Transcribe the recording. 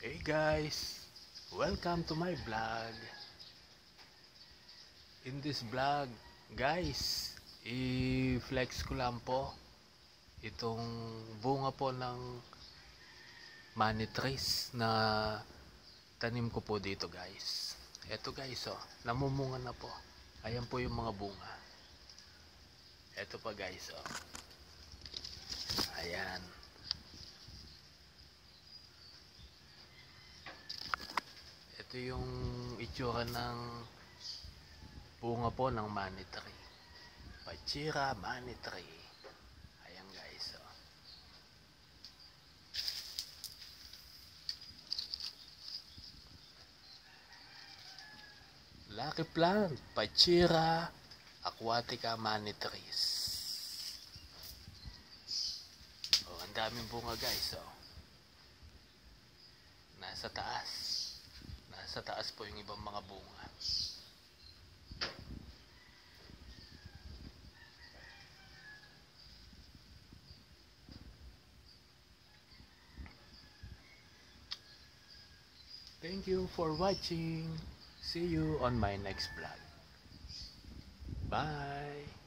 Hey guys, welcome to my vlog. In this vlog, guys, i-flex ko lang po itong bunga po ng money trees na tanim ko po dito, guys. Eto guys, oh, namumunga na po. Ayan po yung mga bunga. Eto pa guys, oh. Ayan. Ito yung itsura ng bunga po ng money tree. Pachira money tree. Ayan guys, oh. Lucky plant, Pachira aquatica money trees. Oh, ang daming bunga guys, oh. Nasa taas po yung ibang mga bunga. Thank you for watching. See you on my next vlog. Bye.